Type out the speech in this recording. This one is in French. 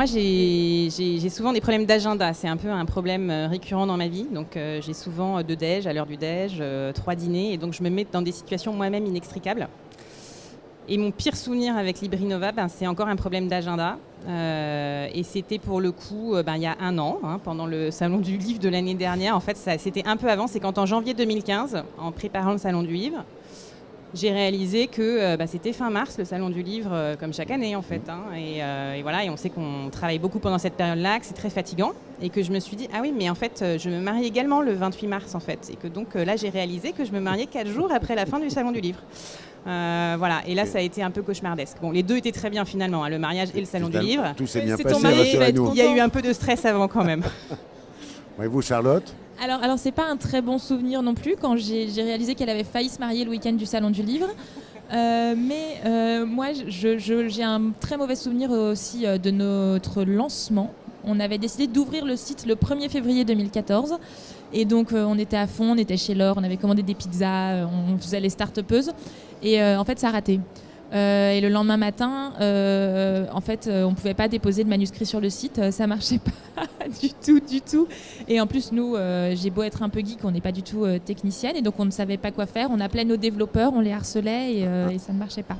moi, j'ai souvent des problèmes d'agenda. C'est un peu un problème récurrent dans ma vie. Donc, j'ai souvent 2 déj à l'heure du déj, 3 dîners. Et donc, je me mets dans des situations moi-même inextricables. Et mon pire souvenir avec Librinova, c'est encore un problème d'agenda. Et c'était pour le coup, il y a 1 an, pendant le Salon du Livre de l'année dernière. En fait, c'était un peu avant. C'est quand en janvier 2015, en préparant le Salon du Livre, j'ai réalisé que c'était fin mars, le Salon du Livre, comme chaque année en fait. Et voilà, et on sait qu'on travaille beaucoup pendant cette période-là, que c'est très fatigant. Et que je me suis dit, ah oui, mais en fait, je me marie également le 28 mars en fait. Et que donc là, j'ai réalisé que je me mariais 4 jours après la fin du Salon du Livre. Voilà, et là, ça a été un peu cauchemardesque. Bon, les deux étaient très bien finalement, le mariage et le Salon du Livre. Tout s'est bien C'est passé, ton mari, rassurez-nous. Il y a eu un peu de stress avant quand même. Et vous, Charlotte? Alors c'est pas un très bon souvenir non plus quand j'ai réalisé qu'elle avait failli se marier le week-end du Salon du Livre. Mais moi, j'ai un très mauvais souvenir aussi de notre lancement. On avait décidé d'ouvrir le site le 1er février 2014. Et donc, on était à fond, on était chez Laure, on avait commandé des pizzas, on faisait les start-upeuses. Et en fait, ça a raté. Et le lendemain matin, en fait, on ne pouvait pas déposer de manuscrit sur le site. Ça ne marchait pas du tout. Et en plus, nous, j'ai beau être un peu geek, on n'est pas du tout technicienne. Et donc, on ne savait pas quoi faire. On appelait nos développeurs, on les harcelait et ça ne marchait pas.